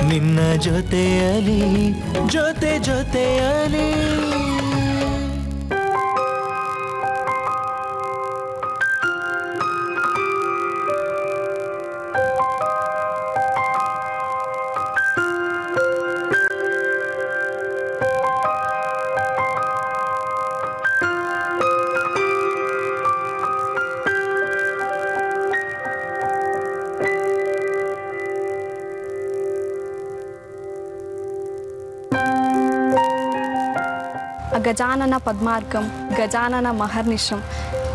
ನಿನ್ನ ಜೊತೆಯಲಿ ಜೊತೆಯಲಿ ಗಜಾನನ ಪದ್ಮಾರ್ಕಂ ಗಜಾನನ ಮಹರ್ನಿಶಂ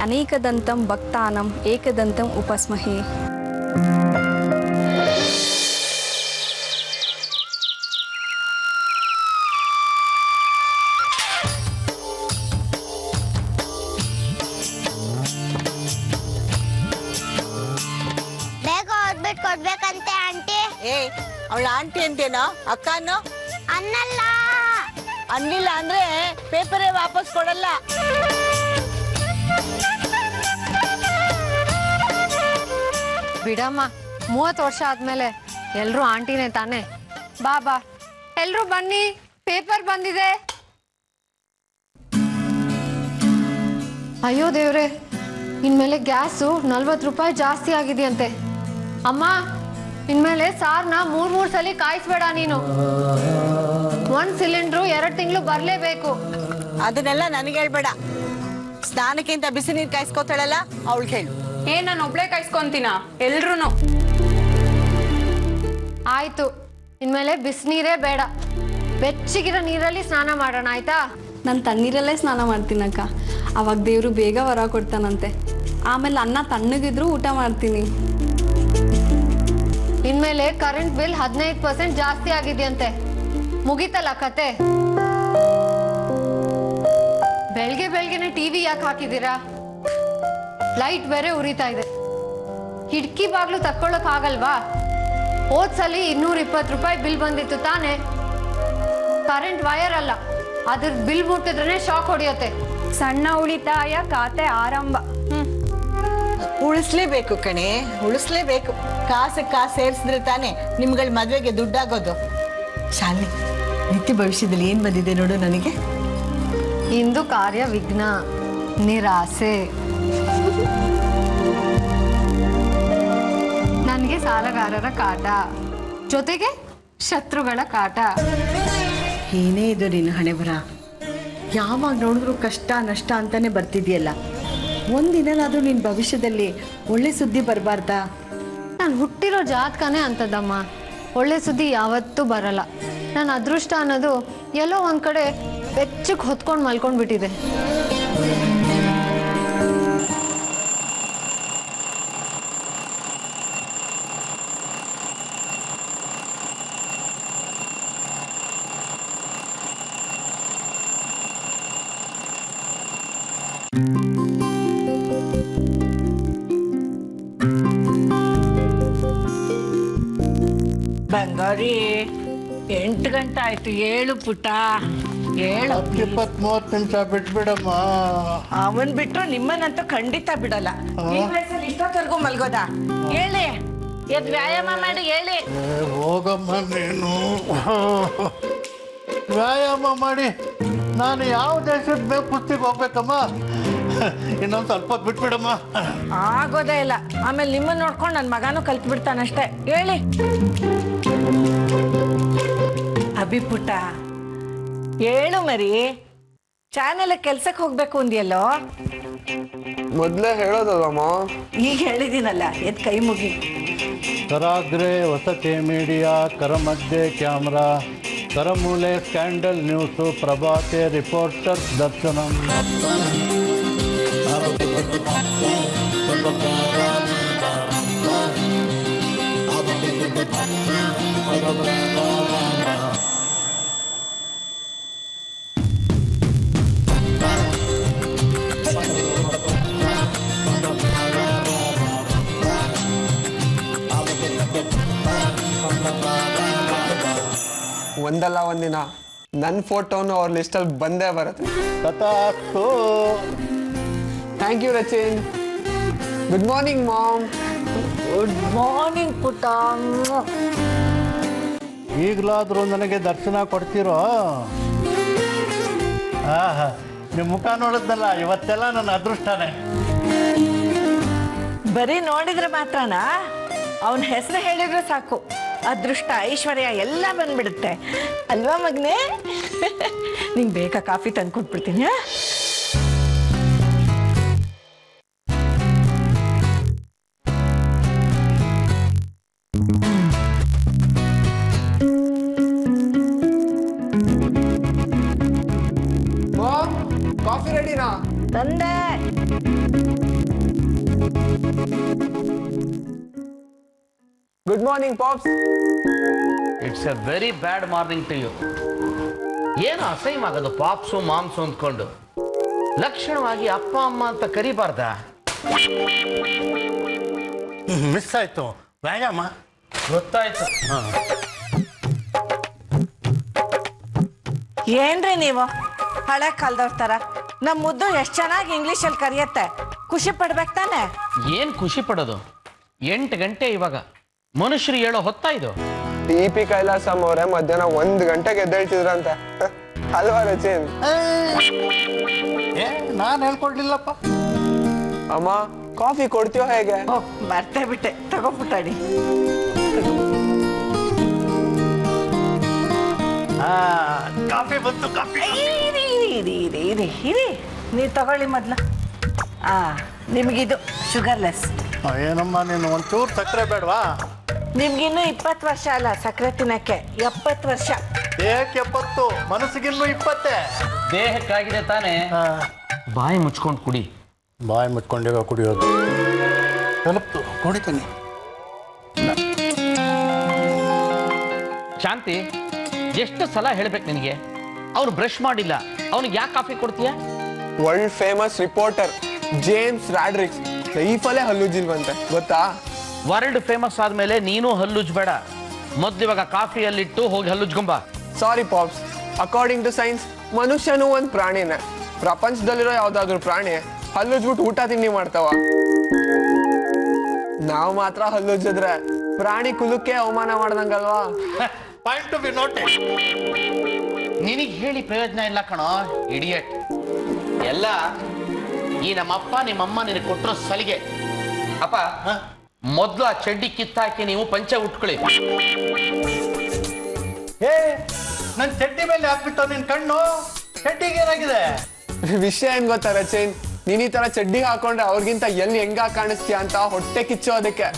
ಅನೇಕದಂತಂ ಭಕ್ತಾನಂ ಏಕದಂತಂ ಉಪಸ್ಮಹೇ. ಬೇಗ ಓದ್ಬಿಟ್ಟು ಕೊಡ್ಬೇಕಂತೆ ಆಂಟಿ. ಅವಳ ಆಂಟಿ ಅಂತೇನೋ ಅಕ್ಕನೋ ಅನ್ನಲ್ಲ. ಅನ್ನಿಲ್ಲ ಅಂದ್ರೆ ಪೇಪರೇ ವಾಪಸ್ ಕೊಡಲ್ಲ. ಬಿಡಮ್ಮ, 30 ವರ್ಷ ಆದ್ಮೇಲೆ ಎಲ್ರು ಆಂಟಿನೇ ತಾನೆ. ಬಾ ಬಾ ಎಲ್ರು ಬನ್ನಿ, ಪೇಪರ್ ಬಂದಿದೆ. ಅಯ್ಯೋ ದೇವ್ರೆ, ಇನ್ಮೇಲೆ ಗ್ಯಾಸು 40 ರೂಪಾಯಿ ಜಾಸ್ತಿ ಆಗಿದೆಯಂತೆ. ಅಮ್ಮ, ಇನ್ಮೇಲೆ ಸಾರ್ನ 3 ಸಲ ಕಾಯಿಸ್ಬೇಡ ನೀನು. 1 ಸಿಲಿಂಡ್ರು 2 ತಿಂಗಳು ಬರ್ಲೇಬೇಕು. ಅದನ್ನೆಲ್ಲ ನನಗೆ ಹೇಳ್ಬೇಡ. ಸ್ನಾನಕ್ಕಿಂತ ಬಿಸಿ ನೀರು ಕಾಯಿಸ್ಕೋತಾಳಲ್ಲ ಅವಳು ಹೇಳು. ನಾನು ಒಬ್ಳೆ ಕಾಯಿಸ್ಕೊಂತೀನ? ಎಲ್ರು ಆಯ್ತು, ಇನ್ಮೇಲೆ ಬಿಸಿನೀರೇ ಬೇಡ, ಬೆಚ್ಚಗಿರೋ ನೀರಲ್ಲಿ ಸ್ನಾನ ಮಾಡೋಣ ಆಯ್ತಾ? ನಾನು ತಣ್ಣೀರಲ್ಲೇ ಸ್ನಾನ ಮಾಡ್ತೀನಕ್ಕ. ಅವಾಗ ದೇವರು ಬೇಗ ವರ ಕೊಡ್ತಾನಂತೆ. ಆಮೇಲೆ ಅನ್ನ ತಣ್ಣಗಿದ್ರು ಊಟ ಮಾಡ್ತೀನಿ. ಇನ್ಮೇಲೆ ಕರೆಂಟ್ ಬಿಲ್ 15% ಜಾಸ್ತಿ ಆಗಿದೆಯಂತೆ. ಮುಗಿತಲ್ಲ ಕತೆ. ಬೆಳಗ್ಗೆನೆ ಟಿವಿ ಯಾಕೆ ಹಾಕಿದ್ದೀರಾ? ಲೈಟ್ ಬೇರೆ ಉರಿತಾ ಇದೆ. ಕಿಟಕಿ ಬಾಗ್ಲು ತಕ್ಕೊಳ್ಳಕ್ ಆಗಲ್ವಾ? ಹೋದ್ಸಲಿ 220 ರೂಪಾಯಿ ಬಿಲ್ ಬಂದಿತ್ತು ತಾನೆ. ಕರೆಂಟ್ ವೈರ್ ಅಲ್ಲ, ಅದ್ರ ಬಿಲ್ ಮುಟ್ಟಿದ್ರೆ ಶಾಕ್ ಹೊಡಿಯತ್ತೆ. ಸಣ್ಣ ಉಳಿತಾಯ ಖಾತೆ ಆರಂಭ. ಉಳಿಸ್ಲೇಬೇಕು ಕಣೆ, ಉಳಿಸ್ಲೇಬೇಕು. ಕಾಸು ಸೇರಿಸಿದ್ರೆ ತಾನೆ ನಿಮ್ಗಳ ಮದ್ವೆಗೆ ದುಡ್ಡಾಗೋದು. ಶಾಲಿನಿ, ನಿತ್ಯ ಭವಿಷ್ಯದಲ್ಲಿ ಏನ್ ಬಂದಿದೆ ನೋಡು ನನಗೆ. ಇಂದು ಕಾರ್ಯ ವಿಘ್ನ, ನಿರಾಸೆ. ನನಗೆ ಸಾಲಗಾರರ ಕಾಟ, ಜೊತೆಗೆ ಶತ್ರುಗಳ ಕಾಟ. ಏನೇ ಇದು ನಿನ್ನ ಹಣೆ ಬರ. ಯಾವಾಗ ನೋಡಿದ್ರು ಕಷ್ಟ ನಷ್ಟ ಅಂತಾನೆ ಬರ್ತಿದ್ಯಲ್ಲ. ಒಂದಿನಾದ್ರೂ ನಿನ್ನ ಭವಿಷ್ಯದಲ್ಲಿ ಒಳ್ಳೆ ಸುದ್ದಿ ಬರಬಾರ್ದಾ? ನಾನು ಹುಟ್ಟಿರೋ ಜಾತಕನೇ ಅಂತದಮ್ಮ. ಒಳ್ಳೆ ಸುದ್ದಿ ಯಾವತ್ತೂ ಬರಲ್ಲ. ನನ್ನ ಅದೃಷ್ಟ ಅನ್ನೋದು ಎಲ್ಲೋ ಒಂದ್ ಕಡೆ ಬೆಚ್ಚಕ್ಕೆ ಹೊತ್ಕೊಂಡು ಮಲ್ಕೊಂಡ್ಬಿಟ್ಟಿದೆ. ಬಂಗಾರಿ, 8 ಗಂಟೆ ಆಯ್ತು. ಏಳು ಪುಟ್ಟ, ಏಳು. 20-30 ನಿಮಿಷ ಬಿಟ್ಬಿಡಮ್ಮ. ಅವನ್ ಬಿಟ್ರು ನಿಮ್ಮನ್ನಂತೂ ಖಂಡಿತ ಬಿಡಲ್ಲ. ಈ ವಯಸ್ಸಲ್ಲಿ ಇಷ್ಟೊತ್ತವರೆಗೂ ಮಲ್ಗೋದ? ಹೇಳಿ, ಎದ್ ವ್ಯಾಯಾಮ ಮಾಡಿ ಹೇಳಿ. ಹೋಗಮ್ಮ ನೀನು. ವ್ಯಾಯಾಮ ಮಾಡಿ ನಾನು ಯಾವ ದೇಶದ ಮೇಲೆ ಕುಸ್ತಿಗೆ ಹೋಗ್ಬೇಕಮ್ಮ? ಇನ್ನೊಂದು ಸ್ವಲ್ಪ ಹೊತ್ತು ಬಿಟ್ಬಿಡಮ್ಮ. ಆಗೋದೇ ಇಲ್ಲ. ಆಮೇಲೆ ನಿಮ್ಮನ್ನ ನೋಡ್ಕೊಂಡು ನನ್ನ ಮಗನೂ ಕಲ್ತು ಬಿಡ್ತಾನಷ್ಟೇ. ಹೇಳಿ ಅಭಿಪುಟ್ಟ, ಹೇಳು ಮರಿ. ಚಾನೆಲ್ ಕೆಲ್ಸಕ್ಕೆ ಹೋಗ್ಬೇಕು ಅಂದಿಯಲ್ಲೋ? ಮೊದಲೇ ಹೇಳೋದಲ್ಲಮ್ಮ. ಈಗ ಹೇಳಿದ್ದೀನಲ್ಲ, ಎದ್ ಕೈ ಮುಗಿ. ಕರಾಗ್ರೆ ವಸತಿ ಮೀಡಿಯಾ, ಕರಮಧ್ಯೆ ಕ್ಯಾಮ್ರಾ, ಕರಮೂಲೆ ಸ್ಕ್ಯಾಂಡಲ್ ನ್ಯೂಸು, ಪ್ರಭಾತೆ ರಿಪೋರ್ಟರ್ ದರ್ಶನಂ. ಒಂದಲ್ಲ ಒಂದಿನ ನನ್ನ ಫೋಟೋನು ಅವ್ರ ಲಿಸ್ಟಲ್ಲಿ ಬಂದೇ ಬರುತ್ತೆ. ತಥಾಸ್ತು. Thank you Rachin. Good morning mom. Good morning ಪುಟ್ಟ. ಈಗಲಾದರೂ ನನಗೆ ದರ್ಶನ ಕೊಡ್ತೀರೋ? ಆಹಾ, ನಿಮ್ಮ ಮುಖ ನೋಡಿದ್ನಲ್ಲ, ಇವತ್ತೆಲ್ಲ ನನ್ನ ಅದೃಷ್ಟನೇ. ಬರೀ ನೋಡಿದ್ರೆ ಮಾತ್ರನಾ? ಅವನ ಹೆಸರು ಹೇಳಿದ್ರೆ ಸಾಕು, ಅದೃಷ್ಟ ಐಶ್ವರ್ಯ ಎಲ್ಲ ಬಂದ್ಬಿಡುತ್ತೆ ಅಲ್ವಾ ಮಗನೇ? ನಿಂಗೆ ಬೇಕಾ ಕಾಫಿ ತಂದು ಕೊಟ್ಬಿಡ್ತೀನಿ. ಕಾಫಿ ರೆಡಿನಾ? ತಂದೆ. Good morning pops. It's a very bad morning to you. ಏನು ಅಸಹ್ಯ ಆಗೋದು ಪಾಪ್ಸು ಮಾಮ್ಸು ಅಂದ್ಕೊಂಡು. ಲಕ್ಷಣವಾಗಿ ಅಪ್ಪ ಅಮ್ಮ ಅಂತ ಕರಿಬಾರ್ದ? ಮಿಸ್ ಆಯ್ತು ವ್ಯಾಯಾಮ. ಗೊತ್ತಾಯ್ತು. ಏನ್ರಿ ನೀವು ಹಳೆ ಕಾಲದವ್ರ ಥರ ನಮ್ಮ ಮುದ್ದು ಎಷ್ಟು ಚೆನ್ನಾಗಿ ಇಂಗ್ಲೀಷಲ್ಲಿ ಕರೆಯುತ್ತೆ, ಖುಷಿ ಪಡ್ಬೇಕು ತಾನೆ? ಏನ್ ಖುಷಿ ಪಡೋದು? 8 ಗಂಟೆ ಇವಾಗ. ಮನುಷ್ಯರು ಹೇಳೋ ಹೊತ್ತಾ ಇದು? ಟಿ.ಪಿ. ಕೈಲಾಸಮ್ ಅವರೇ ಮಧ್ಯಾಹ್ನ 1 ಗಂಟೆಗೆ ಎದ್ದೇಳ್ತಿದ್ರಂತೆ ಅಲ್ವಾ ರಚಿನ್? ನಾನು ಹೇಳ್ಕೊಡ್ಲಿಲ್ಲಪ್ಪ. ಅಮ್ಮ ಕಾಫಿ ಕೊಡ್ತೀಯೋ ಹೇಗೆ? ಓ ಮರ್ತೇ ಬಿಟ್ಟೆ, ತಗೋಬಿಟ್ಟಾಡಿ. ಕಾಫಿ ಬಂತು, ಕಾಫಿ. ಇರಿ ನೀವು ತಗೊಳ್ಳಿ ಮೊದಲು. ನಿಮಗಿದು ಶುಗರ್ಲೆಸ್. ಏನಮ್ಮ ನೀನು ಒಂಚೂರು ಸಕ್ಕರೆ ಬೇಡವಾ? ನಿಮ್ಗಿನ್ನೂ 20 ವರ್ಷ ಅಲ್ಲ ಸಕ್ಕರೆ ತಿನ್ನಕ್ಕೆ, 70 ವರ್ಷ. ದೇಹಕ್ಕೆ 70, ಮನಸ್ಸಿಗಿನ್ನೂ 20. ದೇಹಕ್ಕಾಗಿದೆ ತಾನೇ. ಬಾಯಿ ಮುಚ್ಕೊಂಡು ಕುಡಿ. ಬಾಯಿ ಮುಚ್ಕೊಂಡೀಗ ಕುಡಿಯೋದು ತಲುಪ್ತು, ಕುಡಿತೀನಿ. ಶಾಂತಿ, ಎಷ್ಟು ಸಲ ಹೇಳ್ಬೇಕು ನಿನಗೆ? ಅವನು ಬ್ರಷ್ ಮಾಡಿಲ್ಲ, ಅವನಿಗೆ ಯಾಕೆ ಕಾಫಿ ಕೊಡ್ತೀಯ? World famous reporter James Rodricks ಲೈಫಲ್ಲೇ ಹಲ್ಲುಜ್ಜಿಲ್ವಂತೆ, ಗೊತ್ತಾ? ವರ್ಲ್ಡ್ ಫೇಮಸ್ ಆದ್ಮೇಲೆ ನೀನು ಹಲ್ಲುಜ್ಬೇಡ. ಮೊದ್ಲು ಇವಾಗ ಕಾಫಿಯಲ್ಲಿಟ್ಟು ಹೋಗಿ ಹಲ್ಲುಜ್ಕೊಂಬ. ಸಾರಿ ಪಾಪ್ಸ್, ಅಕಾರ್ಡಿಂಗ್ ಟು ಸೈನ್ಸ್ ಮನುಷ್ಯನೂ ಒಂದು ಪ್ರಾಣಿನೇ. ಪ್ರಪಂಚದಲ್ಲಿರೋ ಯಾವ್ದಾದ್ರು ಪ್ರಾಣಿ ಹಲ್ಲುಜ್ಬಿಟ್ಟು ಊಟ ತಿಂಡಿ ಮಾಡ್ತಾವ? ನಾವು ಮಾತ್ರ ಹಲ್ಲುಜ್ಜಿದ್ರೆ ಪ್ರಾಣಿ ಕುಲಕ್ಕೆ ಅವಮಾನ ಮಾಡ್ದಂಗಲ್ವಾ? Point to be noted. ನಿನಗೆ ಹೇಳಿ ಪ್ರಯೋಜನ ಇಲ್ಲ ಕಣೋ, ಇಡಿಯಟ್. ಎಲ್ಲ ಈ ನಮ್ಮಪ್ಪ ನಿಮ್ಮಮ್ಮ ನಿನಗೆ ಕೊಟ್ಟರೋ ಸಲಿಗೆ. ಅಪ್ಪ, ಮೊದ್ಲು ಆ ಚಡ್ಡಿ ಕಿತ್ತಾಕಿ ನೀವು ಪಂಚೆ ಉಟ್ಕೊಳ್ಳಿ. ನನ್ನ ಚಡ್ಡಿ ಮೇಲೆ ಹಾಕ್ಬಿಟ್ಟು ನಿನ್ ಕಣ್ಣು. ಚಡ್ಡಿಗೆ ಏನಾಗಿದೆ? ವಿಷಯ ಏನ್ ಗೊತ್ತಾ ರಚಿನ್, ನೀನ್ ಈ ತರ ಚಡ್ಡಿ ಹಾಕೊಂಡ್ರೆ ಅವ್ರಿಗಿಂತ ಎಲ್ಲಿ ಹೆಂಗ ಕಾಣಿಸ್ತೀಯ ಅಂತ ಹೊಟ್ಟೆ ಕಿಚ್ಚೋದಕ್ಕೆ.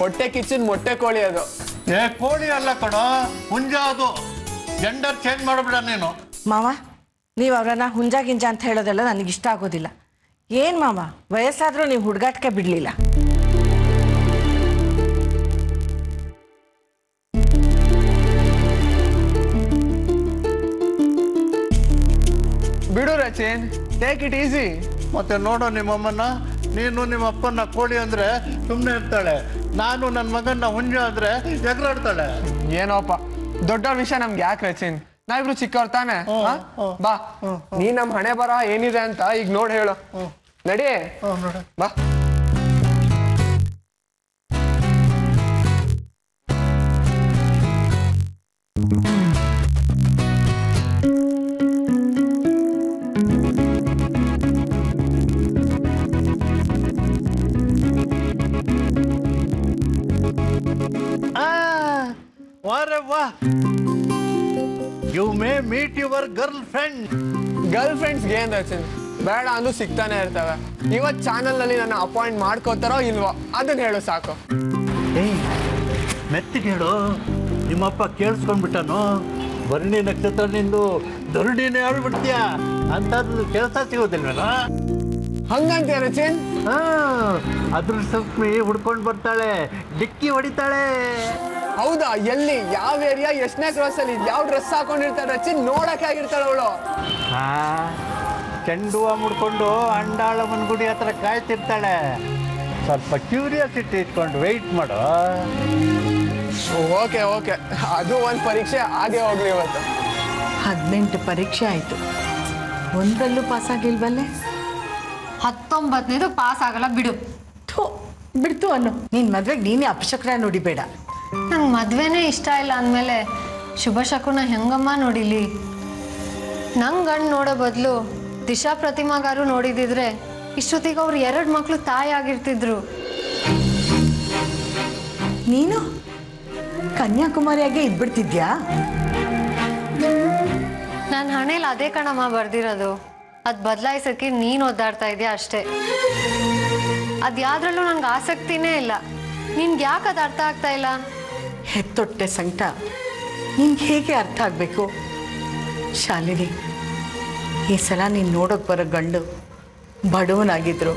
ಹೊಟ್ಟೆ ಕಿಚ್ಚಿನ ಮೊಟ್ಟೆ ಕೋಳಿ ಅದು. ಕೋಳಿ ಅಲ್ಲ ಕಣೋ, ಹುಂಜ ಅದು. ಜೆಂಡರ್ ಚೇಂಜ್ ಮಾಡಬೇಡ ನೀನು. ಮಾವ, ನೀವು ಅವರನ್ನ ಹುಂಜ ಗಿಂಜ ಅಂತ ಹೇಳೋದೆಲ್ಲ ನನಗೆ ಇಷ್ಟ ಆಗೋದಿಲ್ಲ. ಏನು ಮಾವ, ವಯಸ್ಸಾದರೂ ನೀವು ಹುಡುಗಾಟಕ್ಕೆ ಬಿಡಲಿಲ್ಲ. ಬಿಡು ರಚಿನ್, ಟೇಕ್ ಇಟ್ ಈಸಿ. ಮತ್ತೆ ನೋಡೋ ನಿಮ್ಮಮ್ಮನ್ನ, ನೀನು ನಿಮ್ಮ ಅಪ್ಪನ ಕೋಳಿ ಅಂದ್ರೆ ಸುಮ್ಮನೆ ಇರ್ತಾಳೆ, ನಾನು ನನ್ನ ಮಗನ್ನ ಹುಂಜ ಅಂದ್ರೆ ಎಗರಾಡ್ತಾಳೆ. ಏನೋಪ್ಪ, ದೊಡ್ಡವ್ರ ವಿಷಯ ನಮ್ಗೆ ಯಾಕೆ ರಚಿನ್? ನಾವಿಬ್ರು ಚಿಕ್ಕವ್ರ ತಾನೆ. ಬಾ, ನೀ ನಮ್ ಹಣೆ ಬರ ಏನಿದೆ ಅಂತ ಈಗ ನೋಡ್ ಹೇಳು. ನಡಿ ಬಾ. You may meet your girlfriend. ಗರ್ಲ್ ಫ್ರೆಂಡ್ಸ್ಗೆ ಏನ್ ರಚಿನ್, ಬೇಡ ಅಂದು ಸಿಗ್ತಾನೆ ಇರ್ತವೆ. ಇವತ್ ಚಾನಲ್ ನಲ್ಲಿ ನನ್ನ ಅಪಾಯಿಂಟ್ ಮಾಡ್ಕೋತಾರೋ ಇಲ್ವೋ ಅದನ್ನ ಹೇಳು ಸಾಕು. ಮೆತ್ತಿಗೆ ಹೇಳು, ನಿಮ್ಮಪ್ಪ ಕೇಳಿಸ್ಕೊಂಡ್ಬಿಟ್ಟನು. ಭರಣಿ ನಕ್ಷತ್ರ ನಿಂದು ದೊರಡಿನೇ ಹೇಳ್ಬಿಡ್ತೀಯ ಅಂತದ್ದು ಕೆಲಸ ಸಿಗೋದಿಲ್ವೇನ? ಹಂಗಂತೀಯ ರಚಿನ್? ಅದ್ರ ಸಪ್ಮಿ ಹುಡ್ಕೊಂಡು ಬರ್ತಾಳೆ, ಡಿಕ್ಕಿ ಹೊಡಿತಾಳೆ. ಹೌದಾ? ಎಲ್ಲಿ, ಯಾವ ಏರಿಯಾ, ಎಷ್ಟನೇ ಕ್ರಾಸ್ ಅಲ್ಲಿ, ಯಾವ ಡ್ರೆಸ್ ಹಾಕೊಂಡಿರ್ತಾಳೆ ರಚಿನ್? ನೋಡಕ್ಕೆ ಆಗಿರ್ತಾಳೆ ಅವಳು. ಚೆಂಡು ಹೂವು ಮುಡ್ಕೊಂಡು ಅಂಡಾಳಮ್ಮನ ಗುಡಿ ಹತ್ರ ಕಾಯ್ತಿರ್ತಾಳೆ. ಸ್ವಲ್ಪ ಕ್ಯೂರಿಯಾಸಿಟಿ ಇಟ್ಕೊಂಡು ವೆಯ್ಟ್ ಮಾಡು. ಓಕೆ ಓಕೆ, ಅದು ಒಂದು ಪರೀಕ್ಷೆ ಹಾಗೆ ಹೋಗ್ಲಿ. ಇವತ್ತು 18 ಪರೀಕ್ಷೆ ಆಯಿತು, ಒಂದರಲ್ಲೂ ಪಾಸ್ ಆಗಿಲ್ವಲ್ಲೇ? 19ನೇದು ಪಾಸ್ ಆಗಲ್ಲ ಬಿಡು. ಥೋ, ಬಿಡ್ತು ಅನ್ನು. ನಿನ್ನ ಮದ್ವೆಗೆ ನೀನೇ ಅಪಶಕ್ರ ನುಡಿಬೇಡ. ನಂಗೆ ಮದ್ವೆನೇ ಇಷ್ಟ ಇಲ್ಲ ಅಂದಮೇಲೆ ಶುಭ ಶಕುನ ಹೆಂಗಮ್ಮ ನೋಡಿಲಿ. ನಂಗೆ ಗಂಡು ನೋಡೋ ಬದಲು ದಿಶಾ ಪ್ರತಿಮಾಗಾರು ನೋಡಿದಿದ್ರೆ ಇಷ್ಟೊತ್ತಿಗೆ ಅವ್ರು 2 ಮಕ್ಕಳು ತಾಯಿ ಆಗಿರ್ತಿದ್ರು. ನೀನು ಕನ್ಯಾಕುಮಾರಿಯಾಗೆ ಇದ್ಬಿಡ್ತಿದ್ಯಾ? ನನ್ನ ಹಣೆಯಲ್ಲಿ ಅದೇ ಕಣಮ್ಮ ಬರ್ದಿರೋದು. ಅದು ಬದಲಾಯಿಸೋಕ್ಕೆ ನೀನು ಒದ್ದಾಡ್ತಾ ಇದೆಯಾ ಅಷ್ಟೇ. ಅದು ಯಾವ್ದ್ರಲ್ಲೂ ನಂಗೆ ಆಸಕ್ತಿನೇ ಇಲ್ಲ. ನಿನ್ಗೆ ಯಾಕೆ ಅದು ಅರ್ಥ ಆಗ್ತಾ ಇಲ್ಲ? ಹೆತ್ತೊಟ್ಟೆ ಸಂಕಟ ನಿನ್ಗೆ ಹೇಗೆ ಅರ್ಥ ಆಗಬೇಕು? ಶಾಲಿನಿ, ಈ ಸಲ ನೀನು ನೋಡೋಕೆ ಬರೋ ಗಂಡು ಬಡವನಾಗಿದ್ರು,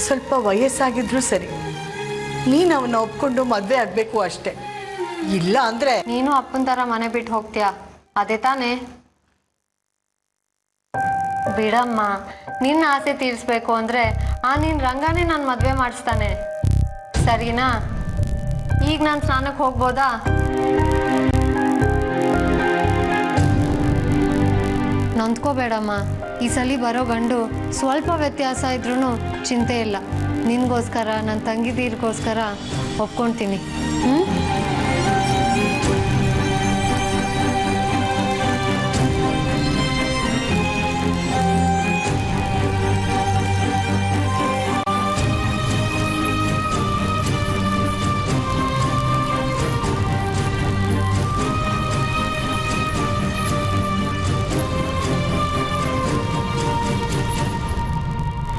ಸ್ವಲ್ಪ ವಯಸ್ಸಾಗಿದ್ರು ಸರಿ, ನೀನು ಅವನ್ನ ಒಪ್ಕೊಂಡು ಮದುವೆ ಆಗಬೇಕು ಅಷ್ಟೆ. ಇಲ್ಲ ಅಂದರೆ ನೀನು ಅಪ್ಪನ ಥರ ಮನೆ ಬಿಟ್ಟು ಹೋಗ್ತೀಯಾ, ಅದೇ ತಾನೇ? ಬಿಡಮ್ಮ, ನಿನ್ನ ಆಸೆ ತೀರಿಸ್ಬೇಕು ಅಂದರೆ ನಿನ್ನ ರಂಗನೇ ನಾನು ಮದುವೆ ಮಾಡಿಸ್ತಾನೆ, ಸರಿನಾ? ಈಗ ನಾನು ಸ್ನಾನಕ್ಕೆ ಹೋಗ್ಬೋದಾ? ನೊಂದ್ಕೋಬೇಡಮ್ಮ, ಈ ಸಲ ಬರೋ ಗಂಡು ಸ್ವಲ್ಪ ವ್ಯತ್ಯಾಸ ಇದ್ರೂ ಚಿಂತೆ ಇಲ್ಲ. ನಿನಗೋಸ್ಕರ, ನನ್ನ ತಂಗಿದೀರಿಗೋಸ್ಕರ ಒಪ್ಕೊಳ್ತೀನಿ.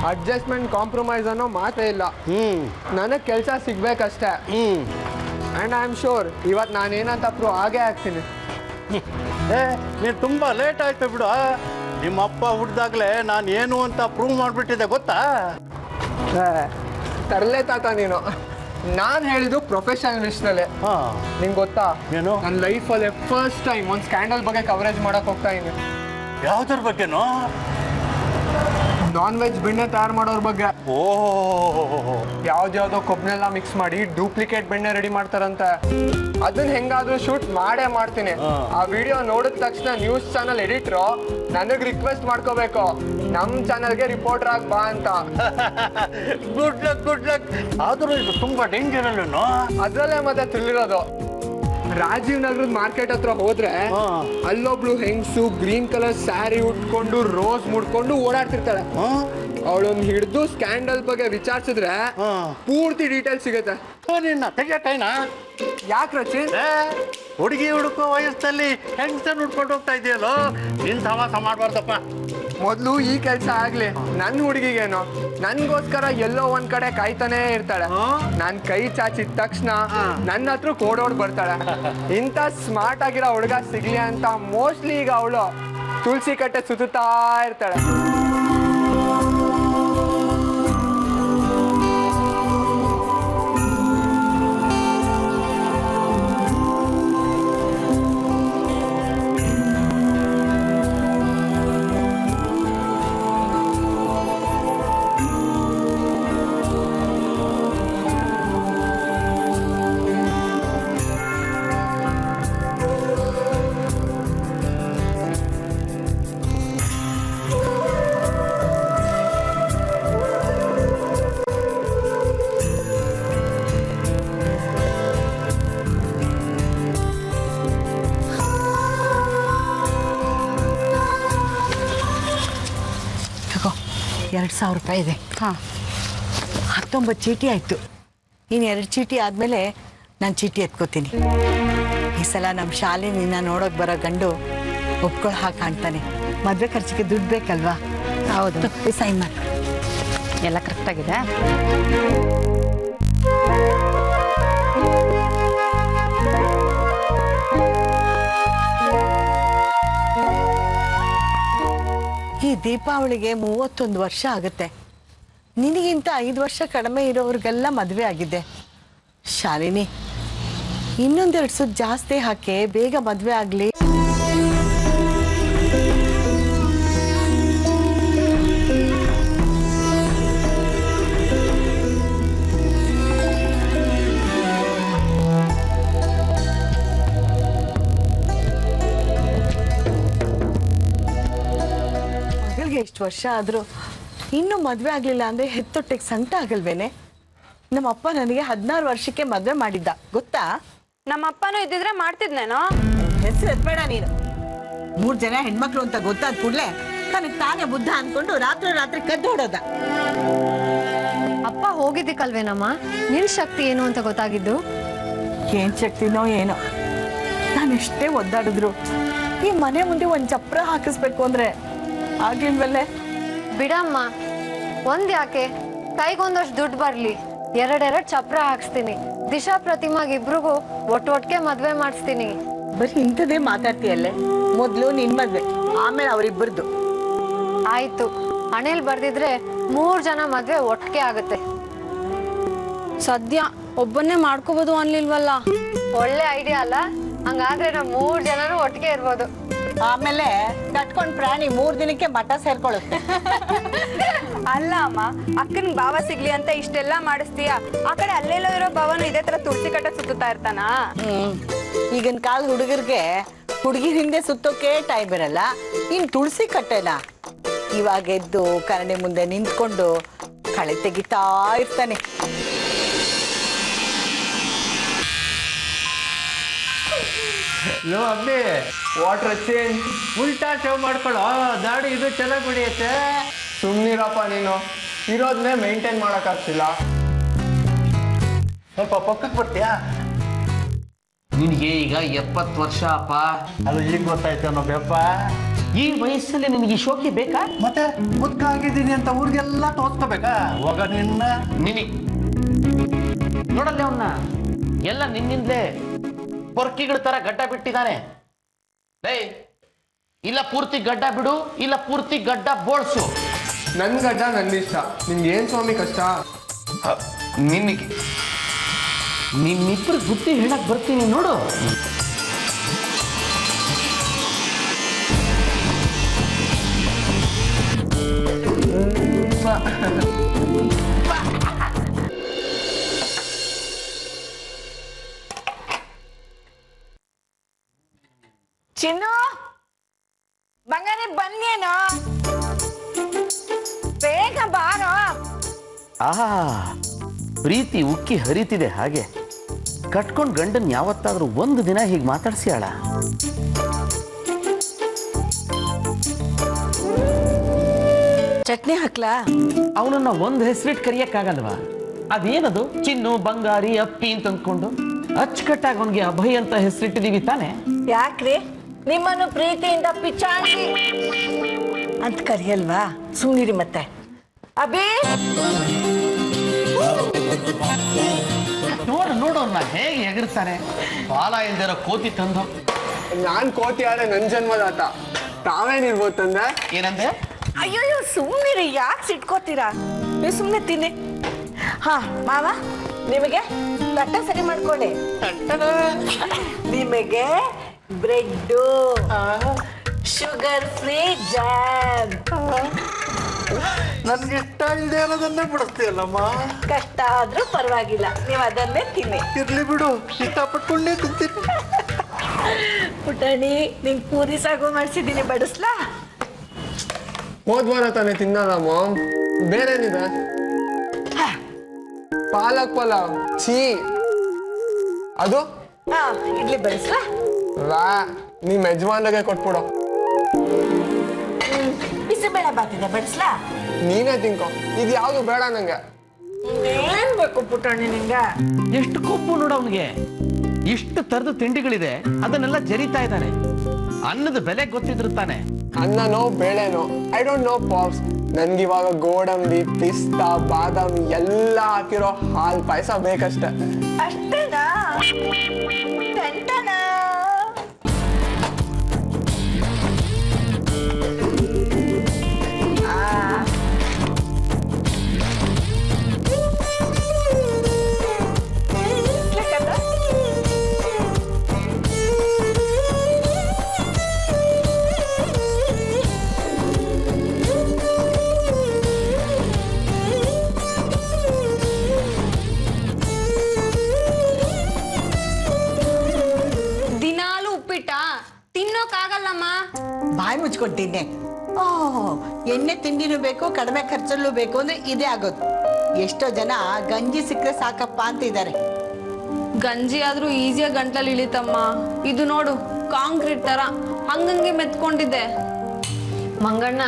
ಅಡ್ಜಸ್ಟ್ಮೆಂಟ್ ಕಾಂಪ್ರಮೈಸ್ ಅನ್ನೋ ಮಾತೇ ಇಲ್ಲ. ನನಗೆ ಕೆಲಸ ಸಿಗ್ಬೇಕಷ್ಟೇ. ಆ್ಯಂಡ್ ಐ ಆಮ್ ಶೋರ್ ಇವತ್ತು ನಾನೇನಂತ ಪ್ರೂವ್ ಆಗೇ ಆಗ್ತೀನಿ. ನೀನು ತುಂಬ ಲೇಟ್ ಆಯ್ತು ಬಿಡು. ನಿಮ್ಮ ಅಪ್ಪ ಹುಡ್ದಾಗಲೇ ನಾನು ಏನು ಅಂತ ಪ್ರೂವ್ ಮಾಡಿಬಿಟ್ಟಿದ್ದೆ ಗೊತ್ತಾ? ತರಲೇ ತಾತ ನೀನು. ನಾನು ಹೇಳಿದ್ದು ಪ್ರೊಫೆಷನಲಿಸ್ಟ್ನಲ್ಲೇ. ನಿಂಗೆ ಗೊತ್ತಾ, ಏನು? ನನ್ನ ಲೈಫಲ್ಲಿ ಫಸ್ಟ್ ಟೈಮ್ ಒಂದು ಸ್ಕ್ಯಾಂಡಲ್ ಬಗ್ಗೆ ಕವರೇಜ್ ಮಾಡೋಕೆ ಹೋಗ್ತಾ ಇದ್ದೀನಿ. ಯಾವುದ್ರ ಬಗ್ಗೆನೋ? ನಾನ್ ವೆಜ್ ಬೆಣ್ಣೆ ತಯಾರು ಮಾಡೋರ ಬಗ್ಗೆ. ಓಹ್, ಯಾವ್ದ್ಯಾವ್ದೋ ಕೊಬ್ಬನೆಲ್ಲ ಮಿಕ್ಸ್ ಮಾಡಿ ಡೂಪ್ಲಿಕೇಟ್ ಬೆಣ್ಣೆ ರೆಡಿ ಮಾಡ್ತಾರಂತೆ. ಅದನ್ನ ಹೆಂಗಾದ್ರೂ ಶೂಟ್ ಮಾಡೇ ಮಾಡ್ತೀನಿ. ಆ ವಿಡಿಯೋ ನೋಡಿದ ತಕ್ಷಣ ನ್ಯೂಸ್ ಚಾನಲ್ ಎಡಿಟ್ರು ನನಗೆ ರಿಕ್ವೆಸ್ಟ್ ಮಾಡ್ಕೋಬೇಕು, ನಮ್ಮ ಚಾನಲ್ಗೆ ರಿಪೋರ್ಟರ್ ಆಗಿ ಬಾ ಅಂತ. Good luck, good luck. ಆದರೂ ಇದು ತುಂಬ ಡೇಂಜರ್ ಅಲ್ಲೇನೋ? ಅದ್ರಲ್ಲೇ ಮತ್ತೆ ತಿಳಿರೋದು. ರಾಜೀವ್ ನಗರದ ಮಾರ್ಕೆಟ್ ಹತ್ರ ಹೋದ್ರೆ ಅಲ್ಲೊಬ್ಳು ಹೆಂಗ್ಸು ಗ್ರೀನ್ ಕಲರ್ ಸ್ಯಾರಿ ಉಟ್ಕೊಂಡು ರೋಸ್ ಮುಡ್ಕೊಂಡು ಓಡಾಡ್ತಿರ್ತಾಳೆ. ಅವಳೊಂದು ಹಿಡಿದು ಸ್ಕ್ಯಾಂಡಲ್ ಬಗ್ಗೆ ವಿಚಾರಿಸಿದ್ರೆ ಪೂರ್ತಿ ಡೀಟೇಲ್ಸ್ ಸಿಗುತ್ತೆ. ನಿನ್ನ ತೆಗಿಯಕೈನಾ? ಯಾಕೆ ರಚಿನ್? ಹುಡುಗಿ ಹುಡುಕೋ ವಯಸ್ಸಲ್ಲಿ ಹೆಂಗ್ಸ ಉಟ್ಕೊಂಡು ಹೋಗ್ತಾ ಇದೆಯಲ್ಲೋ, ನಿನ್ ಸವಾಸ ಮಾಡಬಾರ್ದಪ್ಪ. ಮೊದಲು ಈ ಕೆಲಸ ಆಗ್ಲಿ. ನನ್ನ ಹುಡುಗಿಗೇನೋ ನನ್ಗೋಸ್ಕರ ಎಲ್ಲೋ ಒಂದ್ ಕಡೆ ಕಾಯ್ತಾನೆ ಇರ್ತಾಳೆ. ನಾನ್ ಕೈ ಚಾಚಿದ ತಕ್ಷಣ ನನ್ನ ಹತ್ರ ಓಡೋಡ್ ಬರ್ತಾಳೆ. ಇಂಥ ಸ್ಮಾರ್ಟ್ ಆಗಿರೋ ಹುಡುಗ ಸಿಗ್ಲಿ ಅಂತ ಮೋಸ್ಟ್ಲಿ ಈಗ ಅವಳು ತುಳಸಿ ಕಟ್ಟೆ ಸುತ್ತಾ ಇರ್ತಾಳೆ. ₹2,000 ಇದೆ. 19 ಚೀಟಿ ಆಯಿತು. ಇನ್ನು 2 ಚೀಟಿ ಆದಮೇಲೆ ನಾನು ಚೀಟಿ ಎತ್ಕೋತೀನಿ. ಈ ಸಲ ನಮ್ಮ ಶಾಲೆ ನಿನ್ನ ನೋಡೋಕೆ ಬರೋ ಗಂಡು ಒಪ್ಕೊಳ್ಳೋ ಹಾಗೆ ಕಾಣ್ತಾನೆ. ಮದುವೆ ಖರ್ಚಿಗೆ ದುಡ್ಡು ಬೇಕಲ್ವಾ? ಹೌದು, ಸೈನ್ ಮಾಡಿ. ಎಲ್ಲ ಕರೆಕ್ಟಾಗಿದೆ. ಈ ದೀಪಾವಳಿಗೆ 31 ವರ್ಷ ಆಗುತ್ತೆ. ನಿನಗಿಂತ 5 ವರ್ಷ ಕಡಿಮೆ ಇರೋರಿಗೆಲ್ಲ ಮದುವೆ ಆಗಿದೆ. ಶಾಲಿನಿ, ಇನ್ನೊಂದೆರಡು ಸುತ್ತು ಜಾಸ್ತಿ ಹಾಕಿ ಬೇಗ ಮದುವೆ ಆಗಲಿ. ಎಷ್ಟು ವರ್ಷ ಆದರೂ ಇನ್ನೂ ಮದುವೆ ಆಗಲಿಲ್ಲ ಅಂದರೆ ಹೆತ್ತೊಟ್ಟೆಗೆ ಸಂಕಟ ಆಗಲ್ವೇನೆ? ನಮ್ಮಪ್ಪ ನನಗೆ 16 ವರ್ಷಕ್ಕೆ ಮದುವೆ ಮಾಡಿದ್ದ, ಗೊತ್ತಾ? ನಮ್ಮಪ್ಪನೂ ಇದ್ದಿದ್ರೆ ಮಾಡ್ತಿದ್ನೇನೋ. ಹೆಸರು ಎತ್ಬೇಡ ನೀನು. 3 ಜನ ಹೆಣ್ಮಕ್ಳು ಅಂತ ಗೊತ್ತಾದ ಕೂಡ್ಲೆ ತನಗೆ ತಾನೇ ಬುದ್ಧ ಅನ್ಕೊಂಡು ರಾತ್ರಿ ಕದ್ದು ಹೊಡೋದ. ಅಪ್ಪ ಹೋಗಿದ್ದಕ್ಕಲ್ವೇನಮ್ಮ ನಿನ್ ಶಕ್ತಿ ಏನು ಅಂತ ಗೊತ್ತಾಗಿದ್ದು. ಏನ್ ಶಕ್ತಿನೋ ಏನೋ, ನಾನು ಎಷ್ಟೇ ಒದ್ದಾಡಿದ್ರು ಈ ಮನೆ ಮುಂದೆ ಒಂದ್ ಚಪ್ರ ಹಾಕಿಸ್ಬೇಕು ಅಂದ್ರೆ ಆಗಿಲ್ವಲ್ಲೇ. ಬಿಡಮ್ಮ, ಒಂದ್ ಯಾಕೆ, ಕೈಗೊಂದಷ್ಟು ದುಡ್ಡು ಬರ್ಲಿ, 2 ಚಪ್ರ ಹಾಕ್ಸ್ತೀನಿ. ದಿಶಾ ಪ್ರತಿಮಾಗ್ ಇಬ್ರಿಗೂ ಒಟ್ಟೊಟ್ಟಿಗೆ ಮದ್ವೆ ಮಾಡಿಸ್ತೀನಿ. ಬರೀ ಇಂಥದೇ ಮಾತಾಡ್ತೀಯಲ್ಲೇ. ಮೊದ್ಲು ನಿನ್ ಮದ್ವೆ, ಆಮೇಲೆ ಅವ್ರಿಬ್ಬರದು. ಆಯ್ತು, ಹಣೆಲ್ ಬರ್ದಿದ್ರೆ 3 ಜನ ಮದ್ವೆ ಒಟ್ಟಿಗೆ ಆಗುತ್ತೆ. ಸದ್ಯ ಒಬ್ಬನ್ನೇ ಮಾಡ್ಕೋಬೋದು ಅನ್ಲಿಲ್ವಲ್ಲ. ಒಳ್ಳೆ ಐಡಿಯಾ ಅಲ್ಲ? ಹಂಗಾದ್ರೆ ನಾವು 3 ಜನನು ಒಟ್ಟಿಗೆ ಇರ್ಬೋದು. ಆಮೇಲೆ ಕಟ್ಕೊಂಡ್ ಪ್ರಾಣಿ 3 ದಿನಕ್ಕೆ ಮಠ ಸೇರ್ಕೊಳ್ಳುತ್ತೆ. ಅಲ್ಲ ಅಮ್ಮ, ಅಕ್ಕನ ಭಾವ ಸಿಗ್ಲಿ ಅಂತ ಇಷ್ಟೆಲ್ಲ ಮಾಡಿಸ್ತೀಯ, ಆ ಕಡೆ ಅಲ್ಲೆಲ್ಲೋ ಇರೋ ಭಾವನು ಇದೇ ತರ ತುಳಸಿ ಕಟ್ಟಕ್ ಸುತ್ತಾ ಇರ್ತಾನ. ಈಗಿನ ಕಾಲ ಹುಡುಗರಿಗೆ ಹುಡುಗಿ ಹಿಂದೆ ಸುತ್ತೋಕೆ ಟೈಮ್ ಇರಲ್ಲ, ಇನ್ ತುಳಸಿ ಕಟ್ಟೆನ. ಇವಾಗ ಎದ್ದು ಕನ್ನಡಿ ಮುಂದೆ ನಿಂತ್ಕೊಂಡು ಕಳೆ ತೆಗಿತಾ ಇರ್ತಾನೆ. ಲೋ ಅಬ್ಬಿ, ವಾಟರ್ ಚೇಂಜ್. ಉಲ್ಟಾ ಶೇವ್ ಮಾಡ್ಕೊಳ್ಳೋ, ದಾಡಿ ಇದು ಚೆನ್ನಾಗಿ ಬಿಡಿಯುತ್ತೆ. ಸುಮ್ನಿರಪ್ಪ ನೀನು, ಇರೋದನ್ನೇ ಮೇಂಟೈನ್ ಮಾಡೋಕ್ಕಾಗ್ತಿಲ್ಲ. ಸ್ವಲ್ಪ ಪಕ್ಕಕ್ಕೆ ಬರ್ತೀಯಾ? ನಿನಗೆ ಈಗ 70 ವರ್ಷ ಅಪ್ಪ. ಅದು ಈಗ ಗೊತ್ತಾಯ್ತು ಅನ್ನೋ ಬೆಪ್ಪ. ಈ ವಯಸ್ಸಲ್ಲಿ ನಿನಗೆ ಈ ಶೋಕಿ ಬೇಕಾ? ಮತ್ತೆ ಮುದ್ಕ ಆಗಿದ್ದೀನಿ ಅಂತ ಊರಿಗೆಲ್ಲ ತೋರ್ಸ್ಕೋಬೇಕಾ? ಹೋಗ ನಿನ್ನ ನೋಡಲ್ಲ ಅವನ್ನ, ಎಲ್ಲ ನಿನ್ನಿಂದಲೇ ಪೊರ್ಕಿಗಳ ತರ ಗಡ್ಡ ಬಿಟ್ಟಿದ್ದಾನೆ. ಇಲ್ಲ ಪೂರ್ತಿ ಗಡ್ಡ ಬಿಡು, ಇಲ್ಲ ಪೂರ್ತಿ ಗಡ್ಡ ಬೋಳ್ಸು. ನನ್ ಗಡ್ಡ ನನ್ನಿಷ್ಟ, ನಿನ್ಗೆ ಏನ್ ಸ್ವಾಮಿ ಕಷ್ಟ? ನಿನ್ನಿಗೆ ನಿಮ್ಮಿಬ್ರು ಬುದ್ಧಿ ಹೇಳಕ್ ಬರ್ತೀನಿ ನೋಡು. ಚಿನ್ನು, ಬಂಗಾರ ಬನ್ನೇನೋ, ಬೇಗ ಬಾರೋ. ಆಹಾ, ಪ್ರೀತಿ ಉಕ್ಕಿ ಹರಿತಿದೆ ಹಾಗೆ. ಕಟ್ಕೊಂಡ್ ಗಂಡನ್ ಯಾವತ್ತಾದ್ರೂ 1 ದಿನ ಹೀಗೆ ಮಾತಾಡ್ಸಿಯಾಳ? ಚಟ್ನಿ ಹಾಕ್ಲಾ? ಅವನನ್ನ ಒಂದು ಹೆಸರಿಟ್ಟು ಕರಿಯಕ್ಕಾಗಲ್ವಾ? ಅದೇನದು ಚಿನ್ನು, ಬಂಗಾರಿ, ಅಪ್ಪಿ ಅಂತ ಅಂದ್ಕೊಂಡು ಅಚ್ಚುಕಟ್ಟಾಗಿ ಅವನಿಗೆ ಅಭಯ್ ಅಂತ ಹೆಸರಿಟ್ಟಿದೀವಿ ತಾನೆ? ಯಾಕ್ರಿ ನಿಮ್ಮನ್ನು ಪ್ರೀತಿಯಿಂದ ಪಿಚಾಂಡಿ ಅಂತ ಕರಿಯಲ್ವಾ? ಸುಮ್ನಿರಿ ಮತ್ತೆ. ಅಬಿ, ನೋಡೋಣ ಹೇಗೆ ಎಗರ್ತಾನೆ. ಬಾಲ ಇಲ್ದಿರೋ ಕೋತಿ ತಂದು. ನಾನ್ ಕೋತಿ ಆದ್ರೆ ನನ್ ಜನ್ಮದಾತ, ತಾವೇನಿರ್ಬೋದು ತಂದೆ? ಏನಂದೆ? ಅಯ್ಯೋ ಸುಮ್ನಿರಿ, ಯಾಕೆ ಸಿಟ್ಕೋತೀರಾ? ನೀವು ಸುಮ್ನೆ ತಿನ್ನಿ. ಹಾ ಮಾವ, ನಿಮಗೆ ತಟ್ಟೆ ಸರಿ ಮಾಡ್ಕೊಳ್ಳಿ. ನಿಮಗೆ ಬ್ರೆಡ್ಡು, ಶುಗರ್ ಫ್ರೀ ಜಾಮ್. ನನ್ಗೆ ಇಷ್ಟ ಇಲ್ಲದೆ ಅನ್ನೋದನ್ನೇ ಬಿಡಿಸ್ತೀಯಲ್ಲಮ್ಮ. ಕಷ್ಟ ಆದ್ರೂ ಪರವಾಗಿಲ್ಲ, ನೀವು ಅದನ್ನೇ ತಿನ್ನಿ. ಇರ್ಲಿ ಬಿಡು, ಇಷ್ಟಪಟ್ಕೊಂಡೇ ತಿಂತೀನಿ. ಪುಟಾಣಿ, ನಿಂಗೆ ಪೂರಿ ಸಾಗು ಮಾಡಿಸಿದ್ದೀನಿ, ಬಡಿಸ್ಲಾ? ಹೋದ್ವಾರ ತಾನೆ ತಿನ್ನಲ್ಲ ಮಾಮ್, ಬೇರೇನಿದೆ? ಪಾಲಕ್ ಪಲಾವ್, ಛೀ. ಅದು ಹಾ, ಇಡ್ಲಿ ಬಡಿಸ್ಲಾ? ವಾ, ನಿಮ್ ಯಜಮಾನ್ರಿಗೆ ಕೊಟ್ಬಿಡು. ಬಿಸಿಬೇಳೆ ಬಾತಿದೆ, ಬಡಿಸ್ಲಾ? ನೀನೇ ತಿನ್ಕೊ, ಇದು ಯಾವ್ದು ಬೇಡ ನಂಗೆ. ಏನ್ ಬೇಕು ಪುಟಾಣಿ ನಿಂಗೆ? ಎಷ್ಟು ಕೊಬ್ಬು ನೋಡು ಅವನಿಗೆ. ಇಷ್ಟು ತರದ ತಿಂಡಿಗಳಿದೆ, ಅದನ್ನೆಲ್ಲ ಜರಿತಾ ಇದ್ದಾನೆ. ಅನ್ನದ ಬೆಲೆ ಗೊತ್ತಿದ್ರು ತಾನೆ. ಅನ್ನನೋ ಬೇಳೆನೋ, ಐ ಡೋಂಟ್ ನೋ ಪಾಪ್ಸ್. ನನ್ಗಿವಾಗ ಗೋಡಂಬಿ, ಪಿಸ್ತಾ, ಬಾದಾಮಿ ಎಲ್ಲ ಹಾಕಿರೋ ಹಾಲ್ ಪಾಯಸ ಬೇಕಷ್ಟೆ. ಅಷ್ಟೇನಾ? ಟೆಂಟನಾ? ದಿನಾಲು ಉಪ್ಪಿಟ್ಟ ತಿನ್ನೋಕ್ಕಾಗಲ್ಲಮ್ಮ. ಬಾಯಿ ಮುಚ್ಕೊಟ್ಟಿದ್ದೆ. ಎಣ್ಣೆ ತಿಂಡಿನೂ ಬೇಕು, ಕಡಿಮೆ ಖರ್ಚಲ್ಲೂ ಬೇಕು ಅಂದ್ರೆ ಇದೇ ಆಗೋದು. ಎಷ್ಟೋ ಜನ ಗಂಜಿ ಸಿಕ್ಕರೆ ಸಾಕಪ್ಪ ಅಂತ ಇದ್ದಾರೆ. ಗಂಜಿ ಆದ್ರೂ ಈಸಿಯಾಗಿ ಗಂಟ್ಲಲ್ಲಿ ಇಳಿತಮ್ಮ. ಇದು ನೋಡು ಕಾಂಕ್ರೀಟ್ ತರ ಹಂಗಂಗೆ ಮೆತ್ಕೊಂಡಿದ್ದೆ. ಮಂಗಣ್ಣ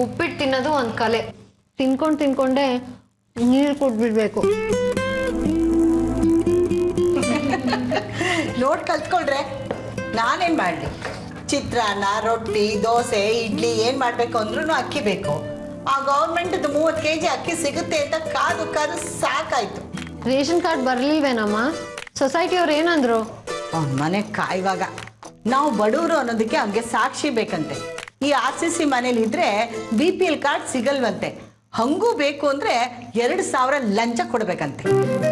ಉಪ್ಪಿಟ್ಟು ತಿನ್ನೋದು ಒಂದು ಕಲೆ. ತಿನ್ಕೊಂಡೆ ನೀರು ಕೊಟ್ಬಿಡ್ಬೇಕು. ನೋಡ್ ಕಲ್ತ್ಕೊಳ್ರೆ ನಾನೇನ್ ಮಾಡ್ಲಿ? ಚಿತ್ರಾನ್ನ, ರೊಟ್ಟಿ, ದೋಸೆ, ಇಡ್ಲಿ ಏನ್ ಮಾಡ್ಬೇಕು ಅಂದ್ರೂ ಅಕ್ಕಿ ಬೇಕು. ಆ ಗೌರ್ಮೆಂಟ್ 30 kg ಅಕ್ಕಿ ಸಿಗುತ್ತೆ ಅಂತ ಕಾದು ಸಾಕಾಯ್ತು. Ration card ಬರ್ಲಿಲ್ವೇನಮ್ಮ? ಸೊಸೈಟಿಯವ್ರು ಏನಂದ್ರು? ಮನೆ ಕಾಯುವಾಗ ನಾವು ಬಡವರು ಅನ್ನೋದಕ್ಕೆ ಅವ್ರಿಗೆ ಸಾಕ್ಷಿ ಬೇಕಂತೆ. ಈ RCC ಮನೇಲಿ ಇದ್ರೆ BPL ಕಾರ್ಡ್ ಸಿಗಲ್ವಂತೆ. ಹಂಗೂ ಬೇಕು ಅಂದ್ರೆ 2,000 ಲಂಚ ಕೊಡ್ಬೇಕಂತೆ.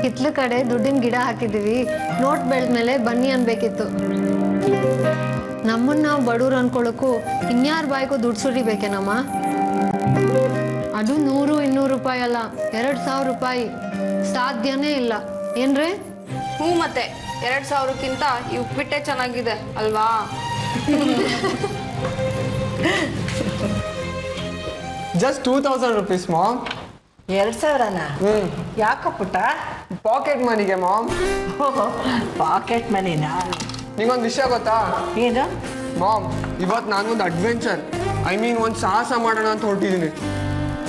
ಹಿತ್ಲ ಕಡೆ ದುಡ್ಡಿನ ಗಿಡ ಹಾಕಿದೀವಿ, ನೋಟ್ ಬೆಳೆದ್ಮೇಲೆ ಬನ್ನಿ ಅನ್ಬೇಕಿತ್ತು. ನಮ್ಮನ್ನ ನಾವು ಬಡವ್ರು ಅನ್ಕೊಳಕ್ಕೂ ಇನ್ಯಾರ ಬಾಯ್ಗೂ ದುಡ್ಡು ಸುರಿಬೇಕೇನಮ್ಮ? ಅದು 100-200 ರೂಪಾಯಿ ಅಲ್ಲ, 2,000 ರೂಪಾಯಿ. ಸಾಧ್ಯನೇ ಇಲ್ಲ ಏನ್ರಿ? ಹ್ಞೂ ಮತ್ತೆ 2,000ಕ್ಕಿಂತ ಈ ಉಪ್ಪಿಟ್ಟೆ ಚೆನ್ನಾಗಿದೆ ಅಲ್ವಾ? Just 2,000 rupees mom. 2,000ನಾ? ಯಾಕೋ ಪುಟ್ಟ? ಪಾಕೆಟ್ ಮನಿಗೆ ಮಾಮ್. ಪಾಕೆಟ್ ಮನಿನಾ? ನಿಂಗೊಂದು ವಿಷಯ ಗೊತ್ತಾ? ಏನು? ಮಾಮ್, ಇವತ್ತು ನಾನೊಂದು ಅಡ್ವೆಂಚರ್, ಒಂದು ಸಾಹಸ ಮಾಡೋಣ ಅಂತ ಹೊರಟಿದ್ದೀನಿ.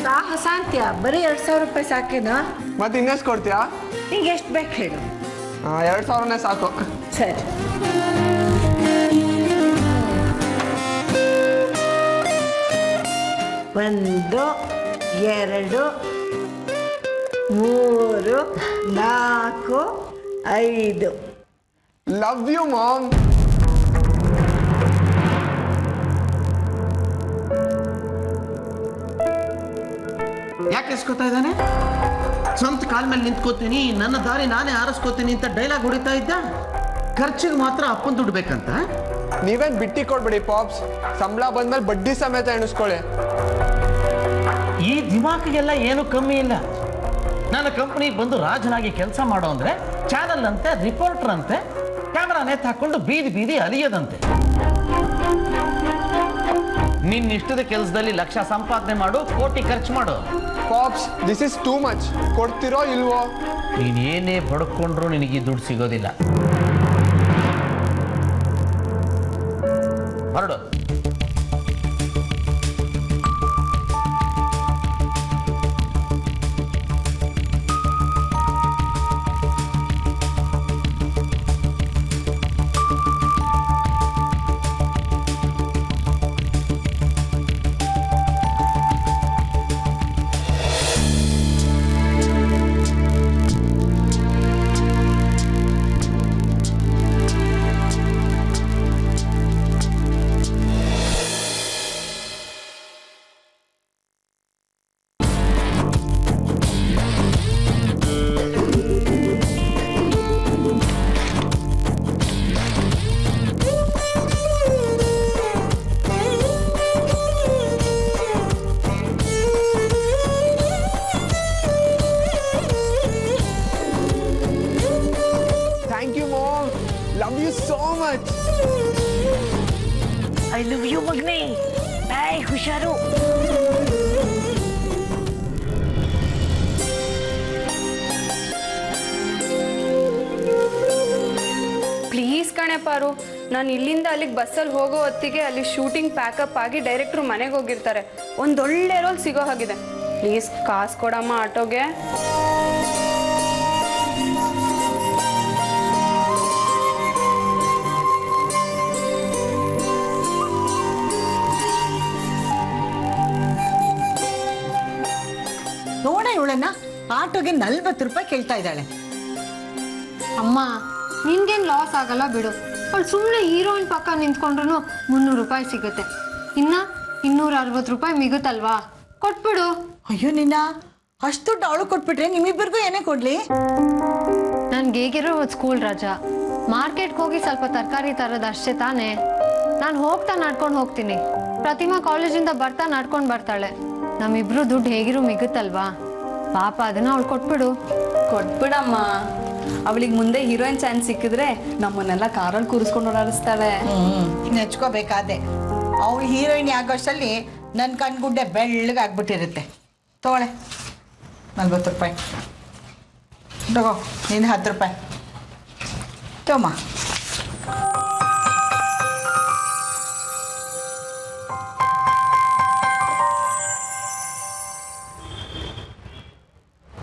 ಸಾಹಸ ಅಂತ್ಯ? ಬರೀ 2,000 ರೂಪಾಯಿ ಸಾಕೇನಾ? ಮತ್ತೆ ಇನ್ನೆಷ್ಟು ಕೊಡ್ತೀಯಾ? ನಿಂಗೆ ಎಷ್ಟು ಬೇಕು ಹೇಳು. 2,000ನೇ ಸಾಕು. ಸರಿ. ಒಂದು, 2, 3, 4, 5. Love you mom. ಯಾಕೆ ಎಸ್ಕೊತಾ ಇದ್ದಾನೆ? ಸ್ವಂತ ಕಾಲ ಮೇಲೆ ನಿಂತ್ಕೋತೀನಿ, ನನ್ನ ದಾರಿ ನಾನೇ ಆರಿಸ್ಕೋತೀನಿ ಅಂತ ಡೈಲಾಗ್ ಹೊಡಿತಾ ಇದ್ದ. ಖರ್ಚಿಗೆ ಮಾತ್ರ ಅಪ್ಪನ ದುಡ್ಡು ಬೇಕಂತ. ನೀವೇನ್ ಬಿಟ್ಟಿ ಕೊಡ್ಬೇಡಿ ಪಾಪ್ಸ್, ಸಂಬಳ ಬಂದ್ಮೇಲೆ ಬಡ್ಡಿ ಸಮೇತ ಎಣಿಸ್ಕೊಳ್ಳಿ. ಈ ದಿಮಾಕಿಗೆಲ್ಲ ಏನು ಕಮ್ಮಿ ಇಲ್ಲ. ನನ್ನ ಕಂಪ್ನಿಗೆ ಬಂದು ರಾಜನಾಗಿ ಕೆಲಸ ಮಾಡೋ ಅಂದ್ರೆ ಚಾನಲ್ ಅಂತೆ, ರಿಪೋರ್ಟರ್ ಅಂತೆ, ಕ್ಯಾಮ್ರಾ ನೇತ್ ಹಾಕೊಂಡು ಬೀದಿ ಅಲಿಯದಂತೆ. ನಿನ್ನ ಇಷ್ಟದ ಕೆಲಸದಲ್ಲಿ ಲಕ್ಷ ಸಂಪಾದನೆ ಮಾಡು, ಕೋಟಿ ಖರ್ಚು ಮಾಡು. Pops, this is too much. ಕೊಡ್ತಿರೋ ಇಲ್ವೋ? ನೀನೇನೇ ಬಡ್ಕೊಂಡ್ರು ನಿನಗೆ ದುಡ್ಡು ಸಿಗೋದಿಲ್ಲ. ಹೊರಡು. Love you so much. I love you ಮಗ್ನೆ. ಏಯ್ ಹುಷಾರು. ಪ್ಲೀಸ್ ಕಣೆ ಪಾರು, ನಾನು ಇಲ್ಲಿಂದ ಅಲ್ಲಿಗೆ ಬಸ್ಸಲ್ಲಿ ಹೋಗೋ ಹೊತ್ತಿಗೆ ಅಲ್ಲಿ ಶೂಟಿಂಗ್ ಪ್ಯಾಕಪ್ ಆಗಿ ಡೈರೆಕ್ಟ್ರು ಮನೆಗೆ ಹೋಗಿರ್ತಾರೆ. ಒಂದೊಳ್ಳೆ ರೋಲ್ ಸಿಗೋ ಹಾಗಿದೆ. ಪ್ಲೀಸ್ ಕಾಸು ಕೊಡಮ್ಮ ಆಟೋಗೆ. ನೋಡ ಇವಳನ್ನ, ಆಟೋಗೆ 40 ರೂಪಾಯಿ ಕೇಳ್ತಾ ಇದ್ದಾಳೆ. ಅಮ್ಮ, ನಿನ್ಗೇನು ಲಾಸ್ ಆಗಲ್ಲ ಬಿಡು. ಅವಳು ಸುಮ್ಮನೆ ಹೀರೋಯಿನ್ ಪಕ್ಕ ನಿಂತ್ಕೊಂಡ್ರು 300 ರೂಪಾಯಿ ಸಿಗುತ್ತೆ. ಇನ್ನ 260 ರೂಪಾಯಿ ಮಿಗುತ್ತಲ್ವಾ, ಕೊಟ್ಬಿಡು. ಅಯ್ಯೋ ನಿನ್ನ, ಅಷ್ಟು ದುಡ್ಡು ಅವಳು ಕೊಟ್ಬಿಟ್ರೆ ನಿಮ್ಮಿಬ್ಬರಿಗೂ ಏನೇ ಕೊಡ್ಲಿ? ನನ್ಗೆ ಹೇಗಿರೋ ಸ್ಕೂಲ್ ರಜಾ, ಮಾರ್ಕೆಟ್ಗೆ ಹೋಗಿ ಸ್ವಲ್ಪ ತರಕಾರಿ ತರೋದು ಅಷ್ಟೇ ತಾನೇ. ನಾನು ಹೋಗ್ತಾ ನಡ್ಕೊಂಡು ಹೋಗ್ತೀನಿ, ಪ್ರತಿಮಾ ಕಾಲೇಜಿಂದ ಬರ್ತಾ ನಡ್ಕೊಂಡು ಬರ್ತಾಳೆ. ನಮ್ಮಿಬ್ರು ದುಡ್ಡು ಹೇಗಿರೋ ಮಿಗುತ್ತಲ್ವಾ, ಪಾಪ ಅದನ್ನ ಅವಳು ಕೊಟ್ಬಿಡು. ಕೊಟ್ಬಿಡಮ್ಮ, ಅವಳಿಗೆ ಮುಂದೆ ಹೀರೋಯಿನ್ ಚಾನ್ಸ್ ಸಿಕ್ಕಿದ್ರೆ ನಮ್ಮನ್ನೆಲ್ಲ ಕಾರಲ್ಲಿ ಕೂರಿಸ್ಕೊಂಡು ಓಡಾಡಿಸ್ತಾಳೆ. ನೆಚ್ಕೋಬೇಕಾದೆ. ಅವಳು ಹೀರೋಯಿನ್ ಆಗೋಷ್ಟಲ್ಲಿ ನನ್ನ ಕಣ್ಗುಡ್ಡೆ ಬೆಳ್ಳಗಾಗ್ಬಿಟ್ಟಿರುತ್ತೆ. ತಗೊಳ್ಳೆ 40 ರೂಪಾಯಿ. ತಗೋ ನೀನು 10 ರೂಪಾಯಿ. ತಮ್ಮ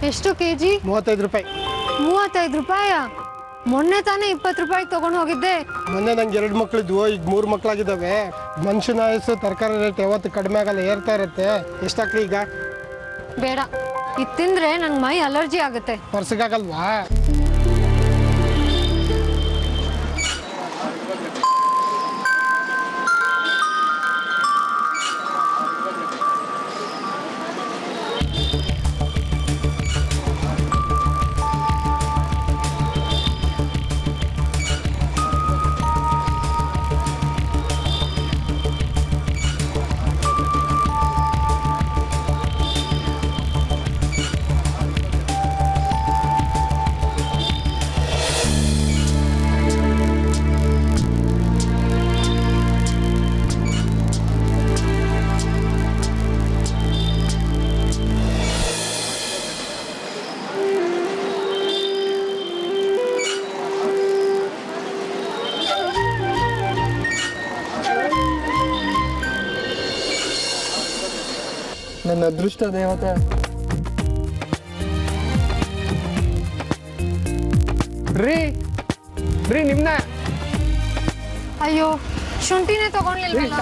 ಎಷ್ಟು ಕೆಜಿ? 35 ರೂಪಾಯಿ. 35 ರೂಪಾಯ? ಮೊನ್ನೆ ತಾನೇ 20 ರೂಪಾಯಿಗೆ ತಗೊಂಡು ಹೋಗಿದ್ದೆ. ಮೊನ್ನೆ ನಂಗೆ 2 ಮಕ್ಳಿದ್ವು, ಈಗ 3 ಮಕ್ಳಾಗಿದ್ದಾವೆ. ಮನುಷ್ಯನ ಆಯಸ್ಸು ತರಕಾರಿ ರೇಟ್ ಯಾವತ್ತು ಕಡಿಮೆ ಆಗಲ್ಲ, ಏರ್ತಾ ಇರುತ್ತೆ. ಎಷ್ಟಾಕ್ಲಿ ಈಗ? ಬೇಡ, ಇದು ತಿಂದ್ರೆ ನಂಗೆ ಮೈ ಅಲರ್ಜಿ ಆಗುತ್ತೆ. ಪರ್ಸಗಾಗಲ್ವಾ? ನನ್ನ ಅದೃಷ್ಟ ದೇವತೆ. ರೀ ನಿಮ್ನ. ಅಯ್ಯೋ, ಶುಂಠಿನೇ ತಗೊಂಡ್ಲಿಲ್ವಲ್ಲ.